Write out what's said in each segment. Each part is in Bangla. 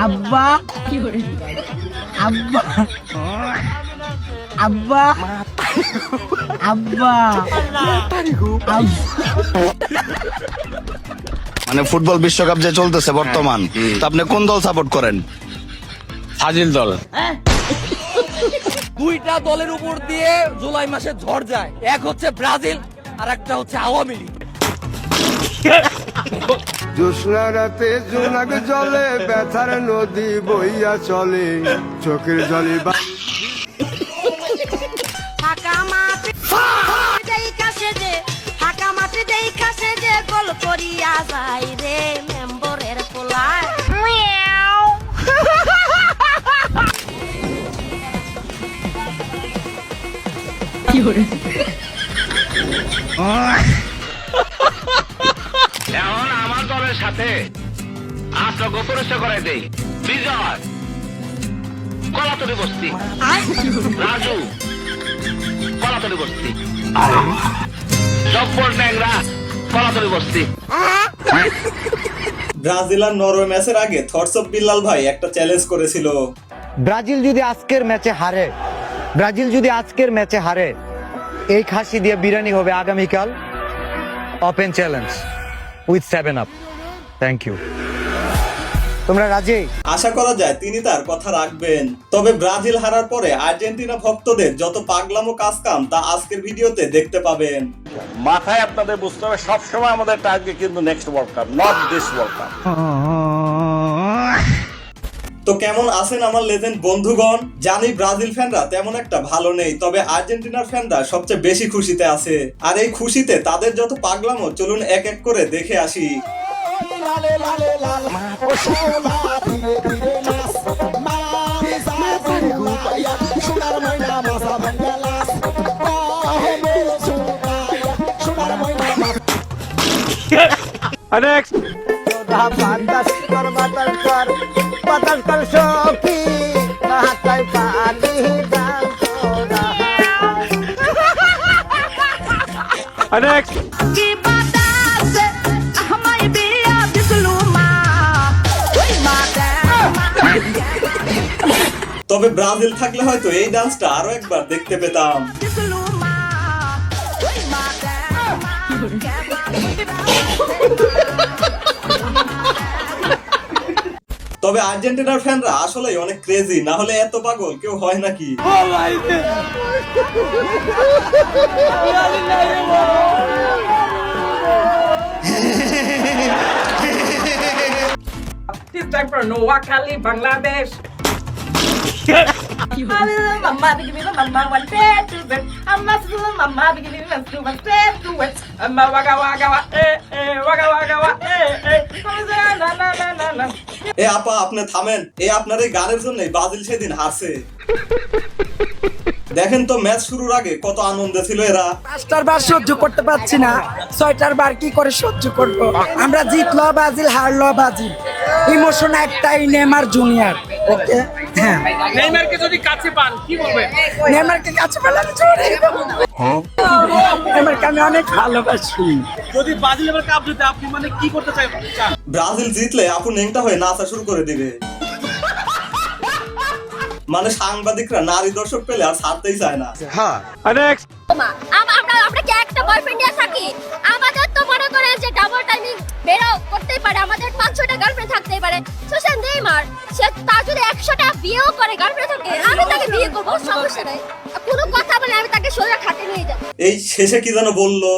আব্বা আব্বা আব্বা আব্বা মানে ফুটবল বিশ্বকাপ যে চলতেছে বর্তমান, তো আপনি কোন দল সাপোর্ট করেন? ফাজিল দল। দুইটা দলের উপর দিয়ে জুলাই মাসে ঝড় যায়, এক হচ্ছে ব্রাজিল আর একটা হচ্ছে আওয়ামী লীগ। জোৎস্না রাতে জোনাক জলে ব্যথার নদী বইয়া চলে চোখের জলে ফাঁকা মাঠে দেখা সেজে ফাঁকা মাঠে দেখা সেজে গোল করিয়া যায় রে মেম্বরের পোলায়। এখন আমার দলের সাথে আশ্রয় গোপরস্য করে দেই। বিজয় কলাতলি বস্তি, রাজু কলাতলি বস্তি, জব্বর ট্যাংরা কলাতলি বস্তি। ব্রাজিল আর নরওয়ে ম্যাচের আগে থটস অফ বিল্লাল ভাই একটা চ্যালেঞ্জ করেছিল। ব্রাজিল যদি আজকের ম্যাচে হারে এই খাসি দিয়ে বিরিয়ানি হবে আগামীকাল। Open challenge with 7 up. Thank you. তোমরা রাজি? আশা করা যায় তিনি তার কথা রাখবেন। তবে ব্রাজিল হারার পরে আর্জেন্টিনা ভক্তদের যত পাগলামো কাজকাম তা আজকের ভিডিওতে দেখতে পাবেন। মাথায় আপনাদের বুঝতে হবে, সবসময় আমাদের টার্গেট কিন্তু next world cup, not this world cup. তো কেমন আছেন আমার লেজেন্ড বন্ধুগণ? জানি ব্রাজিল ফ্যানরা তেমন একটা ভালো নেই, তবে আর্জেন্টিনার ফ্যানরা সবচেয়ে বেশি খুশিতে আছে। আর এই খুশিতে তাদের যত পাগলামো চলুন এক এক করে দেখে আসি। বাতাস কর সখী হাতায় পানি দাও কি বাতাসে আমায় বিয়া দিসলু মা ওই তবে ব্রাজিল থাকলে হয়তো এই ডান্সটা আরো একবার দেখতে পেতাম। দিসলু মা ওই তবে আর্জেন্টিনার ফ্যানরা আসলেই অনেক ক্রেজি, না হলে এত পাগল কেউ হয় নাকি? This time for Noakhali, Bangladesh. Mama, give me the mama one day to it. I'm not the mama, give me the two one day to it. I'm a wagga wagga wagga wagga na na na na na. এ আপা আপনি থামেন, এই আপনার এই গানের জন্যই ব্রাজিল সেদিন হারছে। দেখেন তো ম্যাচ শুরুর আগে কত আনন্দে ছিল এরা। 5টার বার সহ্য করতে পারছি না, 6টার বার কি করে সহ্য করব? আমরা জিতলো ব্রাজিল, হারলো ব্রাজিল, ইমোশন একটাই, নেইমার জুনিয়র। ওকে, হ্যাঁ, নেইমারকে যদি কাছে পান কি বলবেন? নেইমারকে কাছে পেলে আমি চলে যাবো। নেইমারকে আমি অনেক ভালোবাসি। যদি ব্রাজিল এবার কাপ জিতে আপনি মানে কি করতে চান? ব্রাজিল জিতলে আপু নেংটা হয়ে নাচা শুরু করে দিবে। মানে সাংবাদিকরা নারী দর্শক পেলে আর ছাড়তেই চায় না। আমরা কি একটা বয়ফ্রেন্ড নিয়ে থাকি? আমাদের তো মনে করে যে ডাবল টাইমিং বেরো করতেই পারে, আমাদের 5-6টা গার্লফ্রেন্ড থাকতেই পারে। সোশ্যাল নেইমার সে তার যদি 100টা বিয়েও করে গার্লফ্রেন্ড থাকে, আমি তাকে বিয়ে করবো, সমস্যা নাই। কোনো কথা বলে আমি তাকে সোজা খাতে নিয়ে যাব। এই শেষে কি যেন বললো?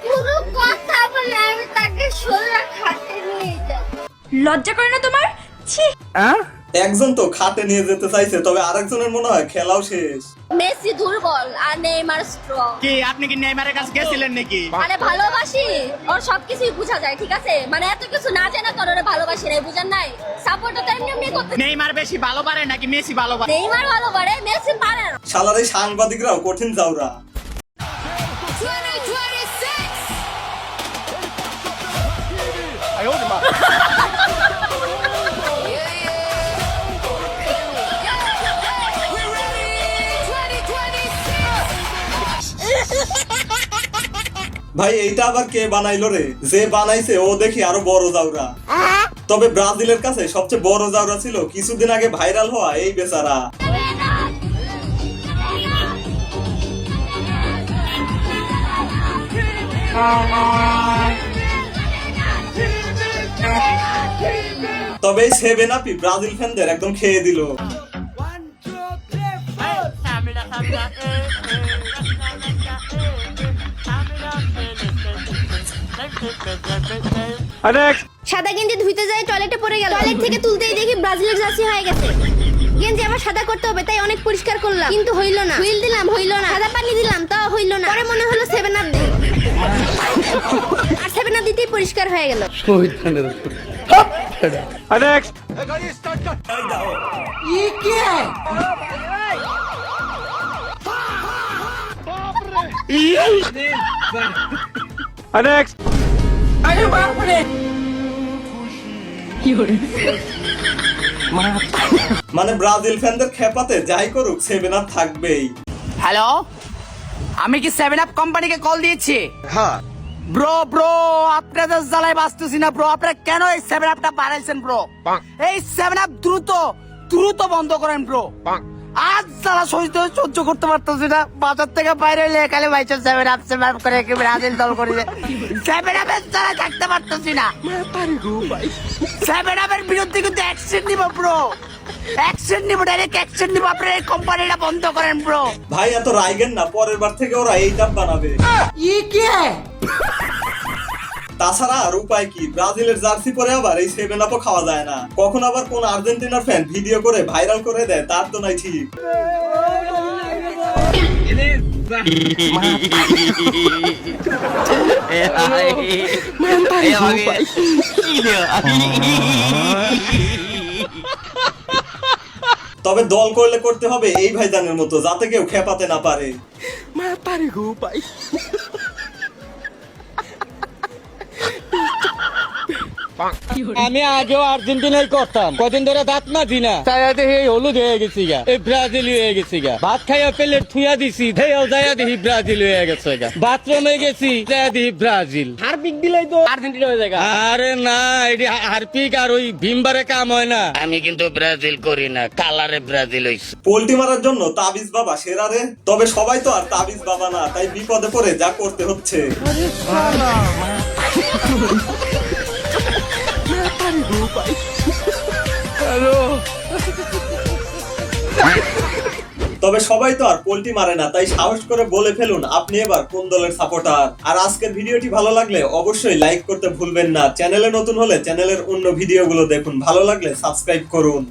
কোনো কথা বলে আমি তাকে সোজা খাতে নিয়ে যাব। লজ্জা করে না তোমার? ছি। একজন তো খাটে নিয়ে যেতে চাইছে, তবে আরেকজনের মনে হয় খেলাও শেষ। মেসি দুর্বল আর নেইমার স্ট্রং। কি আপনি কি নেইমারের কাছে গেছিলেন নাকি? মানে ভালোবাসি, ওর সবকিছুই বোঝা যায়, ঠিক আছে? মানে এত কিছু না জানা তোর ওরে ভালোবাসি নাই, বুঝার নাই? সাপোর্ট তো এমনি এমনি করতে। নেইমার বেশি ভালো পারে নাকি মেসি ভালো পারে? নেইমার ভালো পারে, মেসি পারে না। শালার এই সাংবাদিকরাও কঠিন যাওরা। ভাই এইটা আবার কে বানাইলো রে? যে বানাইছে ও দেখি আরো বড় যাওরা। তবে ব্রাজিলের কাছে সবচেয়ে বড় জাউরা ছিল কিছুদিন আগে ভাইরাল হওয়া এই বেচারা। তবে এই 7 আপই ব্রাজিল ফ্যানদের একদম খেয়ে দিল। সাদা গেঞ্জি ধুইতে যায় টয়লেটে পড়ে গেল, টয়লেট থেকে তুলতেই দেখি ব্রাজিলের জার্সি হয়ে গেছে। গেঞ্জি আবার সাদা করতে হবে তাই অনেক পরিষ্কার করলাম, কিন্তু হইল না। হুইল দিলাম, হইল না। সাদা পানি দিলাম, তাও হইল না। পরে মনে হলো 7 আপ দেই, আর 7 আপ দিতেই পরিষ্কার হয়ে গেল। আরে বাপরে মানে ব্রাজিল ফ্যানদের খেপাতে যাই করুক 7 আপ থাকবেই। হ্যালো, আমি কি 7 আপ কোম্পানিকে কল দিয়েছি? হ্যাঁ ব্রো আপনাদের জ্বালায় বাঁচতেছি না ব্রো। আপনারা কেন এই 7 আপটা বাড়াইছেন ব্রো? এই 7 আপ দ্রুত বন্ধ করেন ব্রো। আজ জ্বালা সহ্য করতে পারতেছি না। বাজার থেকে বাইরে এলে খালি ভাইছে 7 আপ করে কি ব্রাজিল দল করে 7 আপের জ্বালা থাকতে পারতেছি না। 7 আপের বিরুদ্ধে কিন্তু অ্যাকশন নিব ব্রো, অ্যাকশন নিব, ডাইরেক্ট অ্যাকশন নিব। আপনারা এই কোম্পানিটা বন্ধ করেন ব্রো। ভাই এত রাইগেন না, পরের বার থেকে ওরা এই ডাব বানাবে। তাছাড়া আর উপায় কি? ব্রাজিলের জার্সি পরে আবার এই 7 আপও খাওয়া যায় না। কখন আবার কোন আর্জেন্টিনার ফ্যান ভিডিও করে ভাইরাল করে দেয় তার তো নাই ঠিক। তবে দল করলে করতে হবে এই ভাইজানের মতো, যাতে কেউ খেপাতে না পারে। আমি আগেও আর্জেন্টিনাই করতাম, কদিন ধরে দাঁত মাজি না, তাই দেখি হলুদ হয়ে গেছি গা, এই ব্রাজিল হয়ে গেছি গা। ভাত খাইয়া প্লেট থুয়া দিছি, ধেয়াও যাইয়া দেখি ব্রাজিল হয়ে গেছে গা। বাথরুমে গেছি, যাইয়া দেখি ব্রাজিল। হারপিক দিলেই তো আর্জেন্টিনা হয়ে যায়। আরে না, এটি হারপিক আর ওই ভিমবারে কাম হয় না। আমি কিন্তু ব্রাজিল করি না, কালারে ব্রাজিল হইছে। পোল্টি মারার জন্য তাবিজ বাবা সেরা রে। তবে সবাই তো আর তাবিজ বাবা না, তাই বিপদে পড়ে যা করতে হচ্ছে। তবে সবাই তো আর পোল্টি মারে না, তাই সাহস করে বলে ফেলুন আপনি এবার কোন দলের সাপোর্টার। আর আজকের ভিডিওটি ভালো লাগলে অবশ্যই লাইক করতে ভুলবেন না। চ্যানেলে নতুন হলে চ্যানেলের অন্য ভিডিওগুলো দেখুন, ভালো লাগলে সাবস্ক্রাইব করুন।